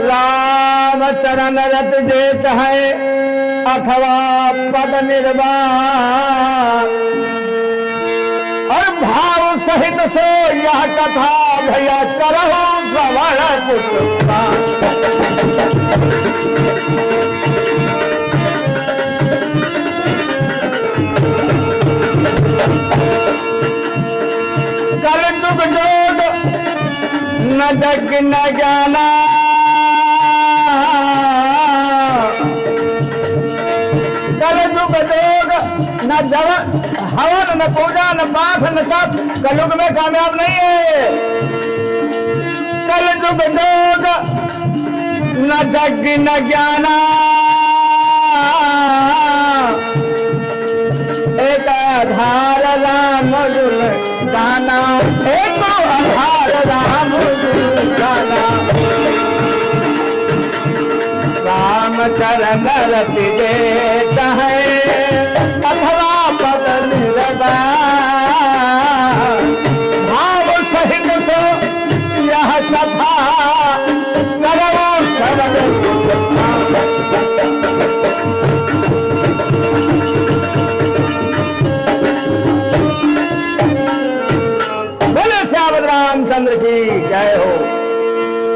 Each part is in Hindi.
राम चरण रत जे चाहे अथवा पद निर्वाण, और भाव सहित सो यह कथा भैया करहु श्रवण पुत्र। कल जुग जोग न जग न ज्ञाना, कल जुग जोग न जवन हवन न पूजा न पाठ न तप, कलयुग में कामयाब नहीं है। कल जुग जोग न जग न ज्ञाना, एक आधार राम गुण गाना, एक आधार राम गुण गाना। राम चरण रति जे चाहे अथवा पद निर्वाण, भाव सहित सो यह कथा करहु श्रवण पुत्र। रामचंद्र की जय हो।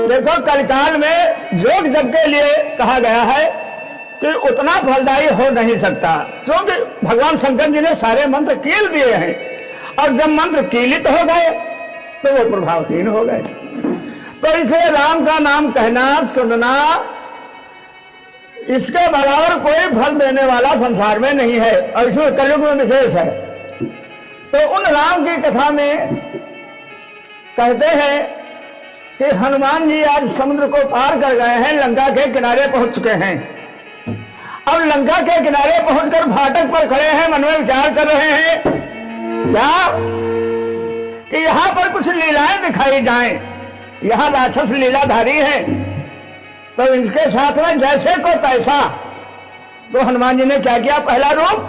देखो कलिकाल में योग जप के लिए कहा गया है कि उतना फलदायी हो नहीं सकता, क्योंकि भगवान शंकर जी ने सारे मंत्र कील दिए हैं, और जब मंत्र कीलित हो गए तो वो प्रभावहीन हो गए। तो इसलिए राम का नाम कहना सुनना, इसके बराबर कोई फल देने वाला संसार में नहीं है, और इसमें कलयुग में विशेष है। तो उन राम की कथा में कहते हैं कि हनुमान जी आज समुद्र को पार कर गए हैं, लंका के किनारे पहुंच चुके हैं। अब लंका के किनारे पहुंचकर फाटक पर खड़े हैं, मन में विचार कर रहे हैं क्या कि यहां पर कुछ लीलाएं दिखाई जाएं, यहां राक्षस लीलाधारी हैं, तो इनके साथ में जैसे को तैसा। तो हनुमान जी ने क्या किया, पहला रूप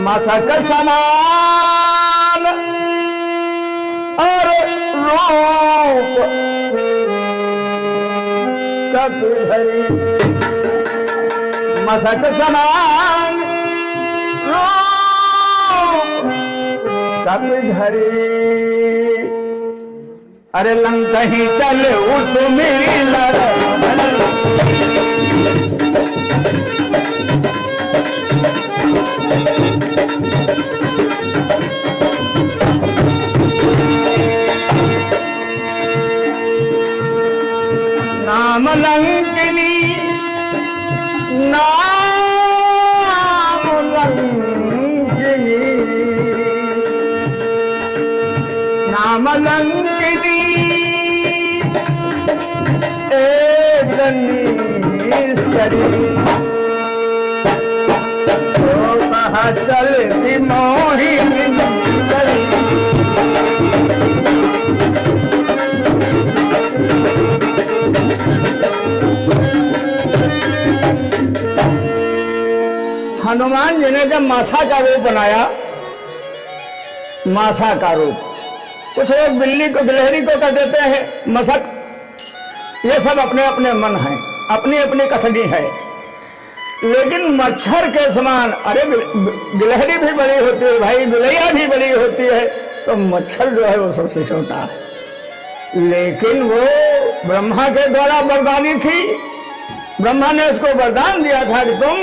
मसक समान और रूप कपिधरी, मसक समान रूप कपिधरी। अरे लंका ही चल उस मेरी नाम लंकिनी, नाम लंकिनी, नाम लंकिनी एक तो कहा चलती मोहिनी। हनुमान जी ने जब मासा का रूप बनाया, मासा का रूप, कुछ लोग बिल्ली को गिलहरी को कर देते हैं मसक, ये सब अपने अपने मन हैं, अपनी अपनी कथनी है। लेकिन मच्छर के समान, अरे गिलहरी भी बड़ी होती है भाई, बिलैया भी बड़ी होती है, तो मच्छर जो है वो सबसे छोटा है। लेकिन वो ब्रह्मा के द्वारा वरदानी थी, ब्रह्मा ने उसको वरदान दिया था कि तुम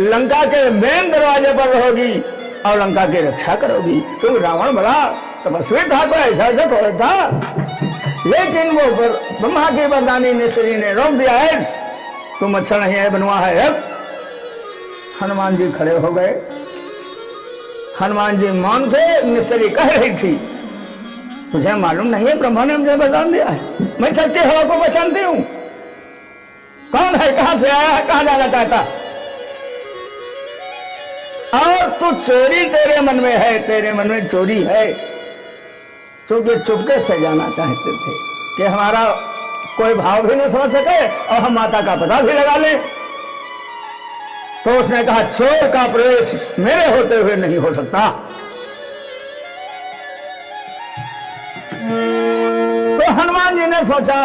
लंका के मेन दरवाजे पर रहोगी और लंका की रक्षा करोगी। क्योंकि रावण बड़ा तपस्वी था, तो ऐसा ऐसा थोड़ा था। लेकिन वो ब्रह्मा की वरदानी निश्री ने रोक दिया है, तुम अच्छा नहीं है, बनवा है। अब हनुमान जी खड़े हो गए। हनुमान जी मौन थे, निश्री कह रही थी तुझे मालूम नहीं है ब्रह्मा ने मुझे वरदान दिया है, मैं शक्ति हवा को पहचानती हूं। कौन है, कहां से आया है, कहां जाना चाहता, और तू चोरी तेरे मन में है, तेरे मन में चोरी है। क्योंकि चुपके से जाना चाहते थे कि हमारा कोई भाव भी नहीं समझ सके और हम माता का पता भी लगा लें। तो उसने कहा चोर का प्रवेश मेरे होते हुए नहीं हो सकता। हनुमान जी ने सोचा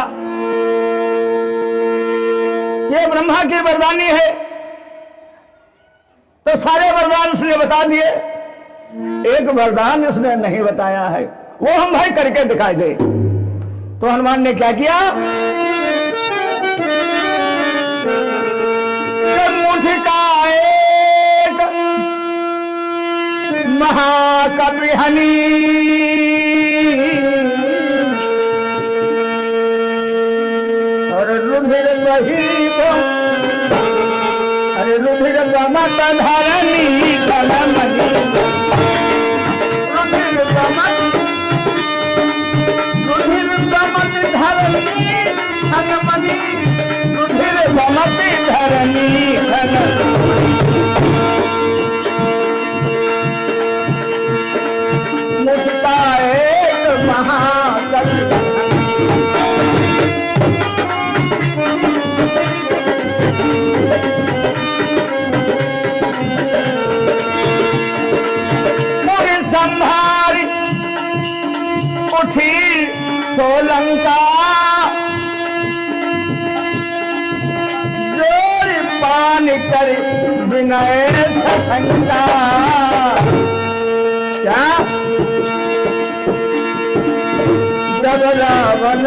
ये ब्रह्मा की वरदानी है, तो सारे वरदान उसने बता दिए। एक वरदान उसने नहीं बताया है, वो हम भाई करके दिखाई दे। तो हनुमान ने क्या किया, मुट्ठी का एक महाकपि हनी, और रुधिर वही तो, अरे रुधिर मत धरनी धनमणि, रुधिर मत धरनी धनमणि, रुधिर मत धरनी धनमणि। मुझका एक महाकपि उठी सोलंका, जोर पान कर विनय सशंका। क्या जब रावण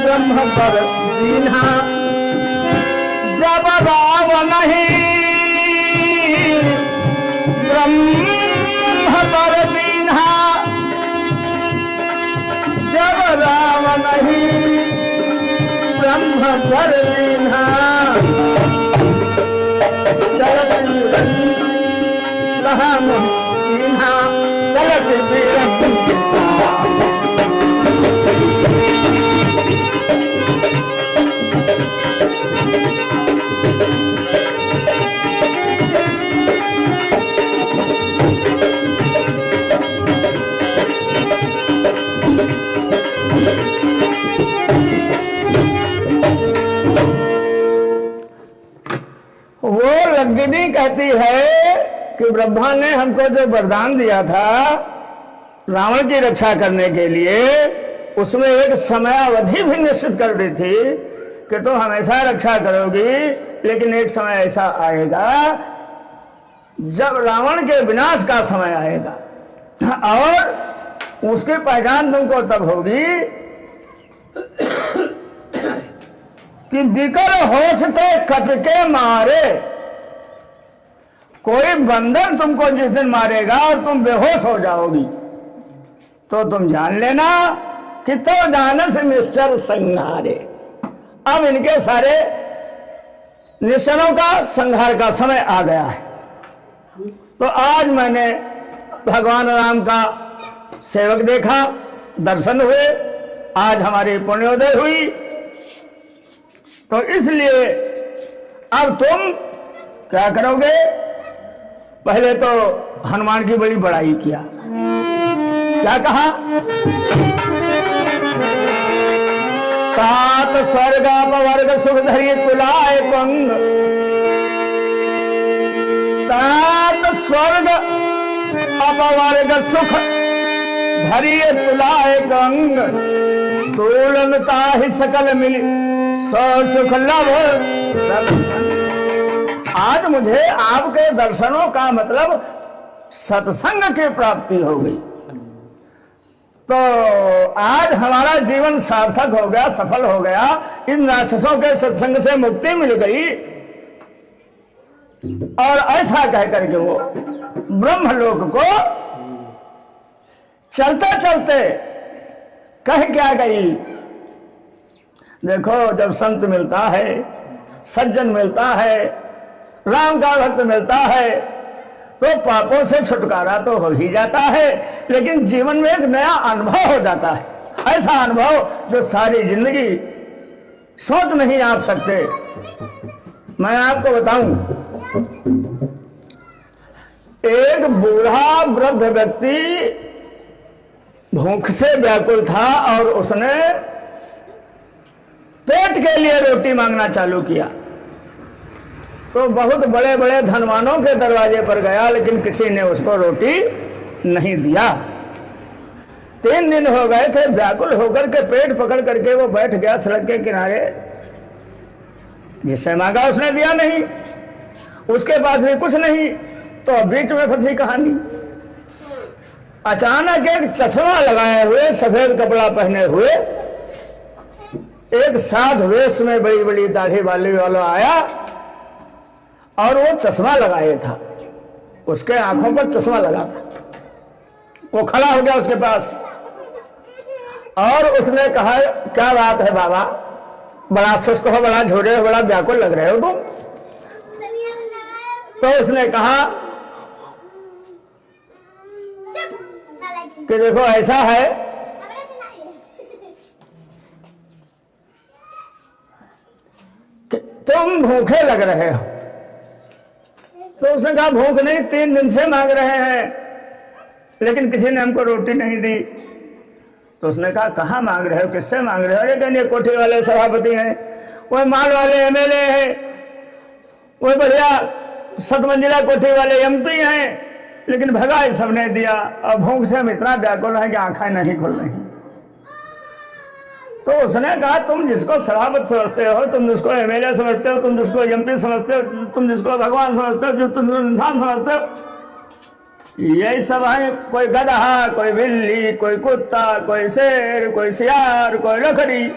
ब्रह्म पर दीन्हा, जब रावण ब्रह्म पर दीन्हा, जब रावण ब्रह्म पर दीन्हा, चलत कहा चिन्हा, चलत लग्नी कहती है कि ब्रह्मा ने हमको जो वरदान दिया था रावण की रक्षा करने के लिए, उसमें एक समय अवधि भी निश्चित कर दी थी कि तुम हमेशा रक्षा करोगी, लेकिन एक समय ऐसा आएगा जब रावण के विनाश का समय आएगा, और उसकी पहचान तुमको तब होगी कि बिकर होश तो कटके मारे। कोई बंदर तुमको जिस दिन मारेगा और तुम बेहोश हो जाओगी, तो तुम जान लेना कि तो जानस निश्चर संहारे। अब इनके सारे निश्चरों का संहार का समय आ गया है। तो आज मैंने भगवान राम का सेवक देखा, दर्शन हुए, आज हमारी पुण्योदय हुई, तो इसलिए अब तुम क्या करोगे, पहले तो हनुमान की बड़ी बड़ाई किया। क्या कहा, तात स्वर्ग अपवर्ग सुख धरिए तुलाए पंग, तात स्वर्ग अपवर्ग सुख धरिए तुलाए कंग, तोलनता ही सकल मिली सौ सुख लभ सब। आज मुझे आपके दर्शनों का मतलब सत्संग की प्राप्ति हो गई, तो आज हमारा जीवन सार्थक हो गया, सफल हो गया। इन राक्षसों के सत्संग से मुक्ति मिल गई। और ऐसा कह करके वो ब्रह्मलोक को चलते चलते कह क्या गई, देखो जब संत मिलता है, सज्जन मिलता है, राम का भक्त मिलता है, तो पापों से छुटकारा तो हो ही जाता है, लेकिन जीवन में एक नया अनुभव हो जाता है। ऐसा अनुभव जो सारी जिंदगी सोच नहीं आप सकते। मैं आपको बताऊं, एक बूढ़ा वृद्ध व्यक्ति भूख से व्याकुल था और उसने पेट के लिए रोटी मांगना चालू किया। तो बहुत बड़े बड़े धनवानों के दरवाजे पर गया, लेकिन किसी ने उसको रोटी नहीं दिया। 3 दिन हो गए थे, व्याकुल होकर के पेट पकड़ करके वो बैठ गया सड़क के किनारे। जिससे मांगा उसने दिया नहीं, उसके पास भी कुछ नहीं, तो बीच में फंसी कहानी। अचानक एक चश्मा लगाए हुए, सफेद कपड़ा पहने हुए एक साधु वेश में बड़ी बड़ी दाढ़ी वाला आया और वो चश्मा लगाए था, उसके आंखों पर चश्मा लगा था। वो खड़ा हो गया उसके पास और उसने कहा, क्या बात है बाबा, बड़ा सुस्त हो, बड़ा झोरे हो, बड़ा व्याकुल लग रहे हो तुम। तो उसने कहा कि देखो ऐसा है कि तुम भूखे लग रहे हो। तो उसने कहा भूख नहीं, 3 दिन से मांग रहे हैं लेकिन किसी ने हमको रोटी नहीं दी। तो उसने कहा कहाँ मांग रहे हो, किससे मांग रहे हो? अरे कहने कोठी वाले सभापति हैं, कोई माल वाले एमएलए हैं, कोई बढ़िया 7 मंजिला कोठी वाले एमपी हैं, लेकिन भगाई सबने दिया और भूख से हम इतना व्याकुल हैं कि आंखें नहीं खुल रही। तो उसने कहा तुम जिसको सभापति समझते हो, तुम जिसको एमएलए समझते हो, तुम जिसको एमपी समझते हो, तुम जिसको भगवान समझते हो, जो तुम इंसान समझते हो, यही सब है। कोई गधा, कोई बिल्ली, कोई कुत्ता, कोई शेर, कोई सियार, कोई लकड़ी।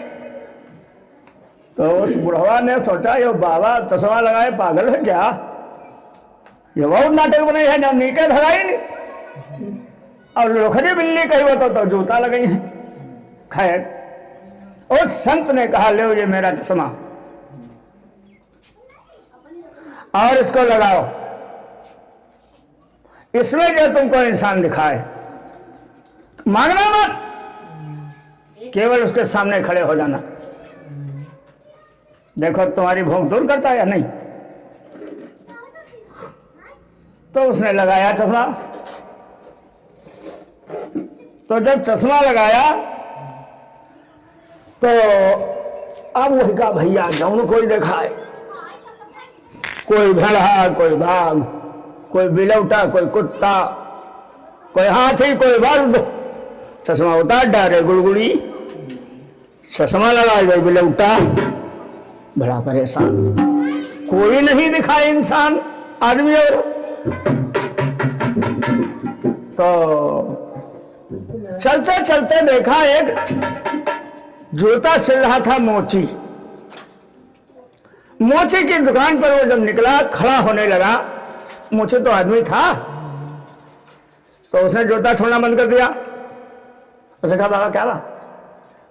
तो उस बुढ़वा ने सोचा ये बाबा चश्मा लगाए पागल है क्या, ये बहुत नाटक बनाई है, जब नीचे धराई नहीं और लोखरी बिल्ली कही वो तो जूता लगाई है। खैर उस संत ने कहा ले ये मेरा चश्मा और इसको लगाओ, इसमें जो तुमको इंसान दिखाए, मांगना मत, केवल उसके सामने खड़े हो जाना, देखो तुम्हारी भूख दूर करता है या नहीं। तो उसने लगाया चश्मा। तो जब चश्मा लगाया तो अब वही का भैया जौन कोई देखा है, कोई भेड़ा, कोई बाघ, कोई बिलौटा, कोई कुत्ता, कोई हाथी, कोई बर्द, चश्मा उतार डाले गुड़गुड़ी, चश्मा लगा गए बिलौटा, बड़ा परेशान, कोई नहीं दिखा इंसान आदमी। और तो चलते चलते देखा एक जूता सिल रहा था मोची। मोची की दुकान पर वो जब निकला, खड़ा होने लगा, मोची तो आदमी था, तो उसने जूता छोड़ना बंद कर दिया। उसने कहा बाबा क्या बात?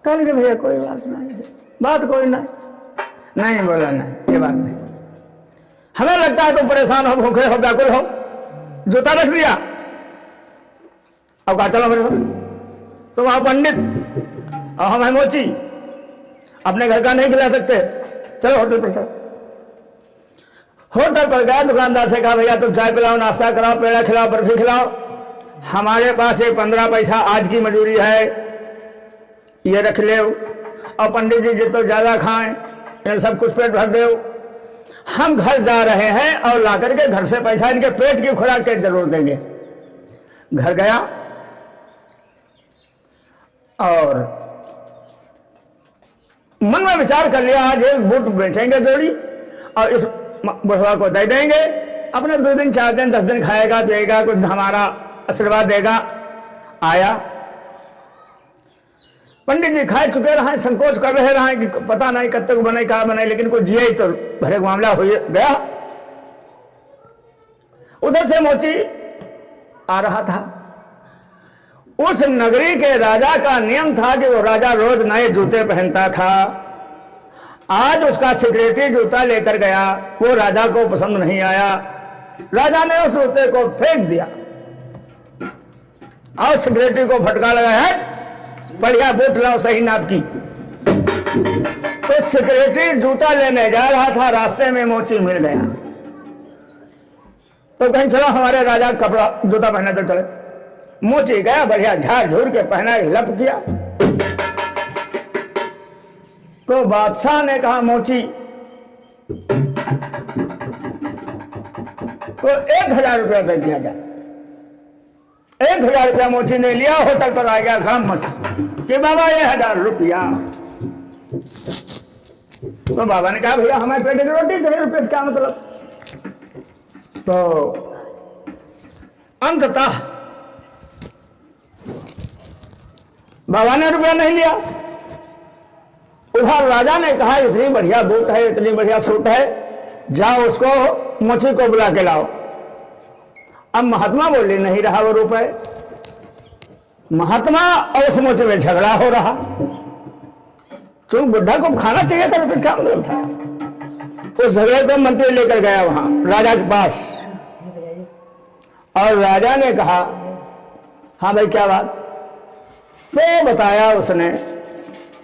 कहा कि भैया कोई बात नहीं, बात कोई नहीं बोला, नहीं ये बात नहीं, हमें लगता है तुम परेशान हो, भूखे हो, व्याकुल हो, जूता रख दिया। अब कहा चलो मेरे साथ, तुम आओ पंडित और हम है मोची, अपने घर का नहीं खिला सकते, चलो होटल पर चलो। होटल पर गया, दुकानदार से कहा भैया तुम चाय पिलाओ, नाश्ता कराओ, पेड़ा खिलाओ, बर्फी खिलाओ, हमारे पास ये 15 पैसा आज की मजूरी है, ये रख ले। और पंडित जी जितना ज्यादा खाएं, ये सब कुछ पेट भर दो, हम घर जा रहे हैं और ला करके घर से पैसा इनके पेट की खुराक के जरूर देंगे। घर गया और मन में विचार कर लिया आज एक बूट बेचेंगे जोड़ी और इस बुढ़वा को दे देंगे, अपने 2 दिन 4 दिन 10 दिन खाएगा पिएगा, कुछ हमारा आशीर्वाद देगा। आया पंडित जी खाए चुके रहे, संकोच कर रहे हैं कि पता नहीं कब तक बने क्या बने, लेकिन कोई जिया ही तो भरे मामला हो गया। उधर से मोची आ रहा था। उस नगरी के राजा का नियम था कि वो राजा रोज नए जूते पहनता था। आज उसका सेक्रेटरी जूता लेकर गया, वो राजा को पसंद नहीं आया, राजा ने उस जूते को फेंक दिया और सेक्रेटरी को फटका लगाया है, बढ़िया बूट लाओ सही नाप की। तो सेक्रेटरी जूता लेने जा रहा था, रास्ते में मोची मिल गया। तो कहीं चलो हमारे राजा कपड़ा जूता पहने तो चले। मोची गया, बढ़िया झाड़ झूर के पहना, लप किया। तो बादशाह ने कहा मोची को 1000 रुपया दे दिया जाए। 1000 रुपया मोची ने लिया, होटल पर आ गया खड़ा मस्त कि बाबा ये 1000 रुपया। तो बाबा ने कहा भैया हमारे पेट की रोटी, 1000 रुपये क्या मतलब। तो अंततः बाबा ने रुपया नहीं लिया। उधर राजा ने कहा इतनी बढ़िया बूट है, इतनी बढ़िया सूट है, जाओ उसको मोची को बुला के लाओ। अब महात्मा बोले नहीं रहा वो रुपए। महात्मा और उस मोची में झगड़ा हो रहा। चूंकि बुढ़ा को खाना चाहिए था, रुपये क्या मतलब था। उस झगड़े को मंत्री लेकर गया वहां राजा के पास, और राजा ने कहा हाँ भाई क्या बात। तो बताया उसने,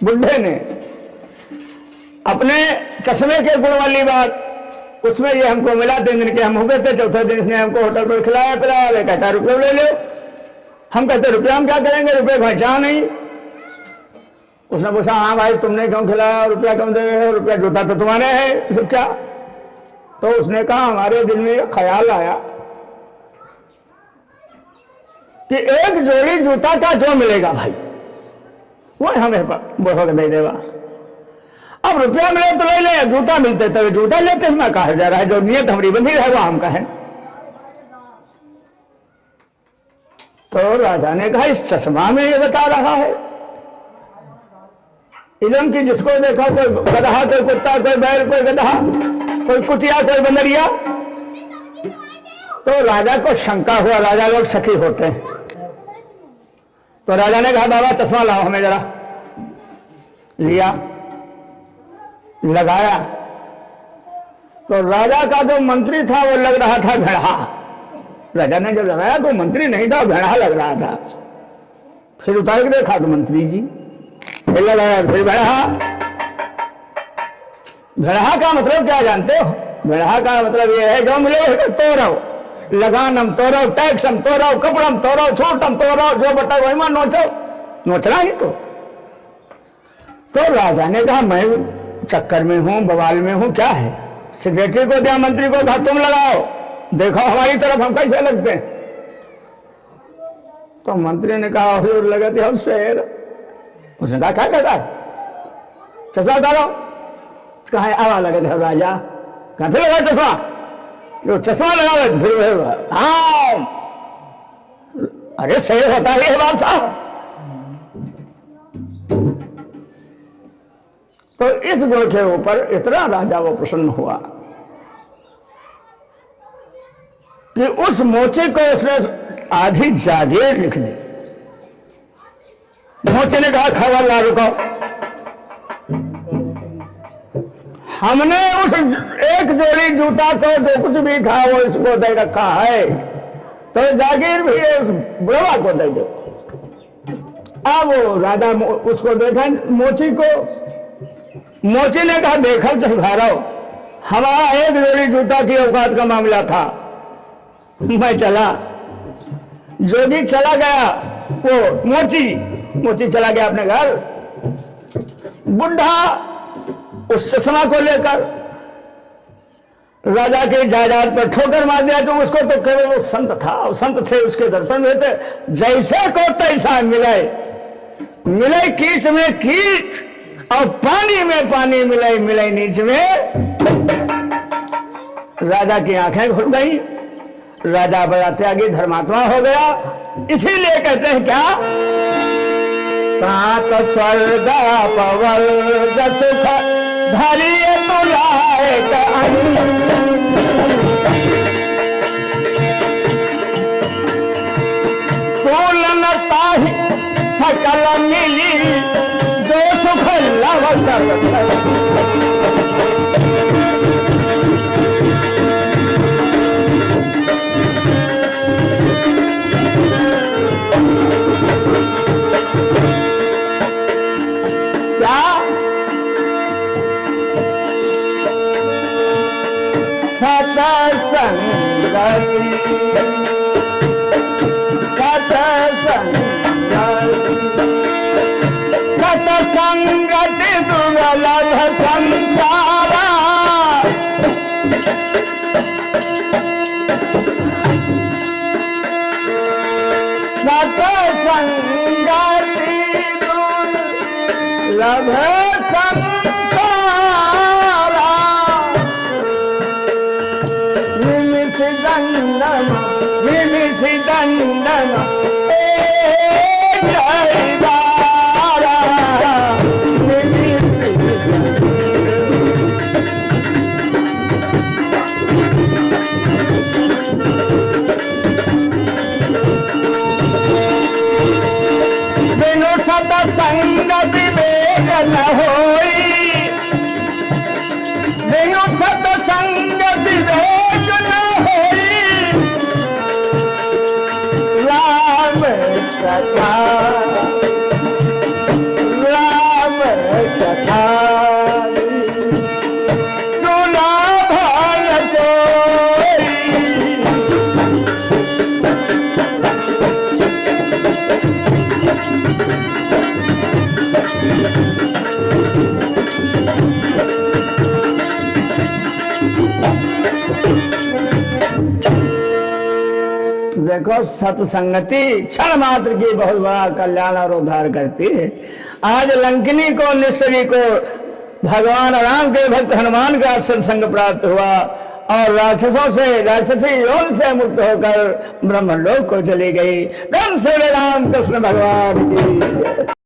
बुढ़े ने अपने चश्मे के गुण वाली बात। उसमें ये हमको मिला 3 दिन के हम हो गए थे, चौथे दिन इसने हमको होटल पर खिलाया पिलाया। वे कहता रुपये ले लो। हम कहते रुपया हम क्या करेंगे, रुपये पहचान नहीं। उसने पूछा हाँ भाई तुमने क्यों खिलाया, रुपया क्यों दे रहे हो, रुपया जूता तो तुम्हारे है सब क्या। तो उसने कहा हमारे दिल में एक ख्याल आया कि एक जोड़ी जूता का जो मिलेगा भाई वो हमें बढ़ो दे देगा। अब रुपया मिले तो ले ले, जूता मिलते तब जूता लेते हैं, कहा जा रहा है जो नियत हमारी बंधी रहे वो हम कहें। तो राजा ने कहा इस चश्मा में ये बता रहा है इलम की जिसको देखा कोई गधा, कोई कुत्ता, कोई बैल, कोई गधा, कोई कुतिया, कोई बंदरिया। तो राजा को शंका हुआ, राजा लोग सखी होते हैं। तो राजा ने कहा बाबा चश्मा लाओ हमें जरा। लिया, लगाया, तो राजा का जो मंत्री था वो लग रहा था भेड़ा। राजा ने जब लगाया तो मंत्री नहीं था, भेड़ा लग रहा था। फिर उतार के देखा तो मंत्री जी, फिर लगाया, फिर भेड़ा। भेड़ा का मतलब क्या जानते हो? भेड़ा का मतलब ये है जो मिले तो रहो, लगानम तो रहो, टैक्सम तो रहो, कपड़म तो रहो, छोटम तो रहो, जो बता वही मान नोचो, नोचना ही। तो राजा ने कहा मैं चक्कर में हूं, बवाल में हूं, क्या है। सेक्रेटरी को दिया, मंत्री को कहा तुम लगाओ, देखो हमारी तरफ हम कैसे लगते हैं। तो मंत्री ने कहा हुजूर लगते हम शेर। उसने कहा क्या कहता चश्मा डालो। कहा आवा लगे थे राजा। कहा फिर लगा चश्मा, जो चश्मा लगा फिर हाँ अरे शेर होता है बादशाह। तो इस गुण के ऊपर इतना राजा वो प्रसन्न हुआ कि उस मोचे को उसने आधी जागीर लिख दी। मोचे ने कहा खबर ला रुको, हमने उस एक जोड़ी जूता को जो कुछ भी था वो इसको दे रखा है, तो जागीर भी उस बुढ़वा को दे दो। अब राजा उसको देखा मोची को। मोची ने कहा देखा चढ़ाओ, हमारा एक जोड़ी जूता की औकात का मामला था, मैं चला। जोगी चला गया, वो मोची चला गया अपने घर। बुढ़ा उस चश्मा को लेकर राजा के जायदाद पर ठोकर मार दिया। तो उसको तो केवल वो संत था, संत से उसके दर्शन हुए थे। जैसे को तैसा मिले कीच में कीच और पानी में पानी मिले नीच में। राजा की आंखें खुल गई, राजा बड़ा त्यागी धर्मात्मा हो गया। इसीलिए कहते हैं क्या, काक स्वर्ग पवर्ग सुख धरिए तुलाए तुलन ताहि सकल मिली जो सुख लव सतसंगति दुर्लभ संसारा, दुर्लभ संसारा निमिषि दंडन ए जयदारा निमिषि बिनु सतसंग विवेक न होई बिनु सतसंग विवेक न होई राम कथा सुना भान सोई देखो सत्संगति क्षण मात्र की बहुत बड़ा कल्याण और उद्धार करती है। आज लंकिनी को निश्चरी को भगवान राम के भक्त हनुमान का सत्संग प्राप्त हुआ और राक्षसों से राक्षसी योन से मुक्त होकर ब्रह्मलोक को चली गई। राम श्री राम कृष्ण भगवान की